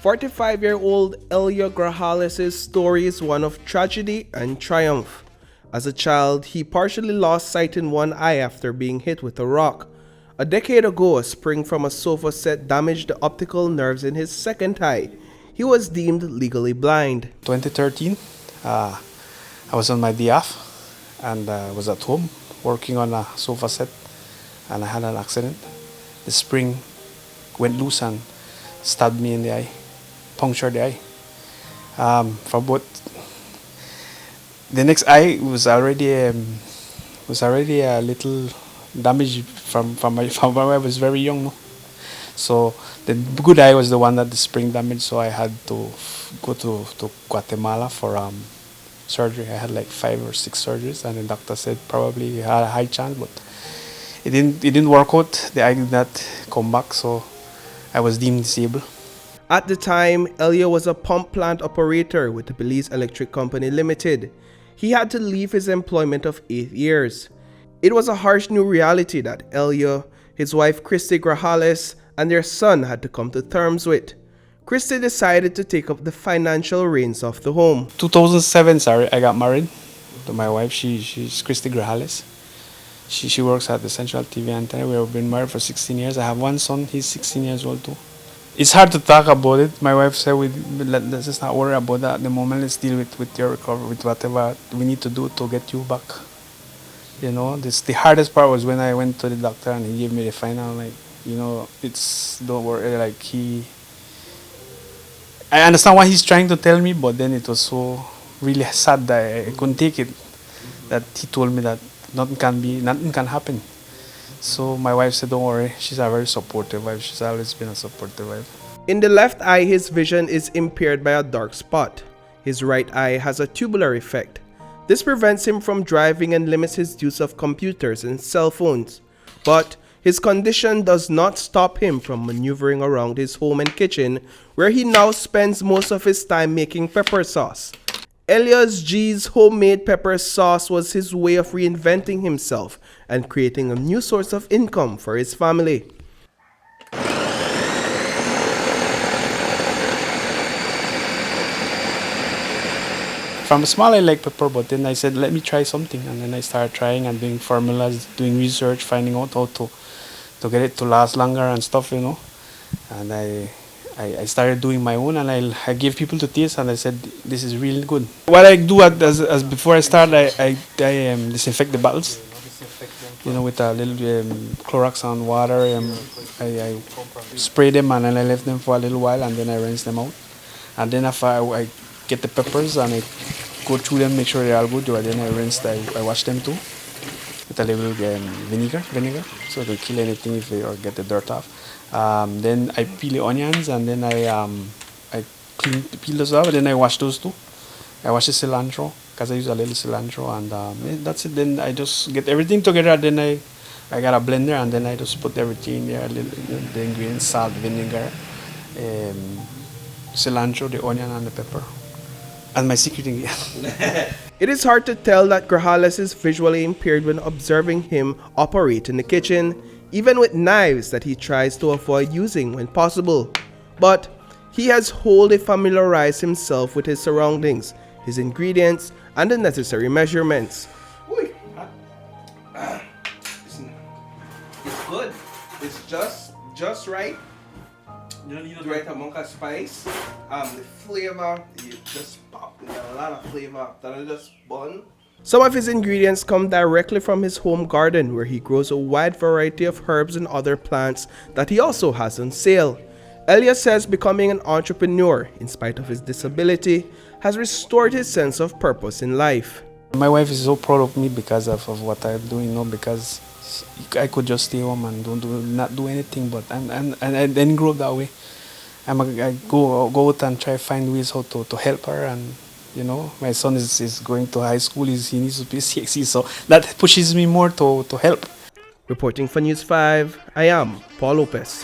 "45-year-old Elio Grajalez' story is one of tragedy and triumph. As a child, he partially lost sight in one eye after being hit with a rock. A decade ago, a spring from a sofa set damaged the optical nerves in his second eye. He was deemed legally blind. 2013, I was on my day off and I was at home working on a sofa set, and I had an accident. The spring went loose and stabbed me in the eye, punctured the eye. From both, the next eye was already a little damaged from when I was very young. No? So the good eye was the one that the spring damaged. So I had to go to Guatemala for surgery. I had like 5 or 6 surgeries, and the doctor said probably had a high chance, but it didn't work out. The eye did not come back, so I was deemed disabled. At the time, Elio was a pump plant operator with the Belize Electric Company Limited. He had to leave his employment of 8 years. It was a harsh new reality that Elio, his wife Christy Grajalez, and their son had to come to terms with. Christy decided to take up the financial reins of the home. 2007, I got married to my wife. She's Christy Grajalez. She works at the Central TV antenna. We have been married for 16 years. I have one son. He's 16 years old too. It's hard to talk about it. My wife said, let's just not worry about that at the moment. Let's deal with your recovery, with whatever we need to do to get you back. You know, the hardest part was when I went to the doctor and he gave me the final, like, you know, don't worry, like I understand what he's trying to tell me, but then it was so really sad that I couldn't take it, that he told me that nothing can happen. So my wife said, don't worry. She's a very supportive wife. She's always been a supportive wife. In the left eye, his vision is impaired by a dark spot. His right eye has a tubular effect. This prevents him from driving and limits his use of computers and cell phones. But his condition does not stop him from maneuvering around his home and kitchen, where he now spends most of his time making pepper sauce. Elios G's homemade pepper sauce was his way of reinventing himself and creating a new source of income for his family. From small, I like pepper, but then I said, let me try something. And then I started trying and doing formulas, doing research, finding out how to get it to last longer and stuff, you know. And I started doing my own, and I gave people to taste, and I said, this is really good. What I do as before I start, I disinfect the bottles, you know, with a little Clorox and water. I spray them, and then I left them for a little while, and then I rinse them out. And then after I get the peppers and I go through them, make sure they're all good, and then I wash them too with a little vinegar, so to kill anything or get the dirt off. Then I peel the onions, and then I peel those off, and then I wash those too. I wash the cilantro, because I use a little cilantro, and that's it. Then I just get everything together, and then I got a blender, and then I just put everything in there, the ingredients, salt, vinegar, cilantro, the onion, and the pepper. And my secret ingredient. It is hard to tell that Grajalez is visually impaired when observing him operate in the kitchen, even with knives that he tries to avoid using when possible. But he has wholly familiarized himself with his surroundings, his ingredients, and the necessary measurements. It's good. It's just right. You don't need the right amount of spice. The flavor, you just pop. You got a lot of flavor. Then just bun. Some of his ingredients come directly from his home garden, where he grows a wide variety of herbs and other plants that he also has on sale. Elio says becoming an entrepreneur, in spite of his disability, has restored his sense of purpose in life. My wife is so proud of me because of what I'm doing, you know, because I could just stay home and not do anything, but I didn't grow up that way. I go out and try to find ways how to help her, and you know, my son is going to high school. He needs to be CXC, so that pushes me more to help. Reporting for News 5, I am Paul Lopez.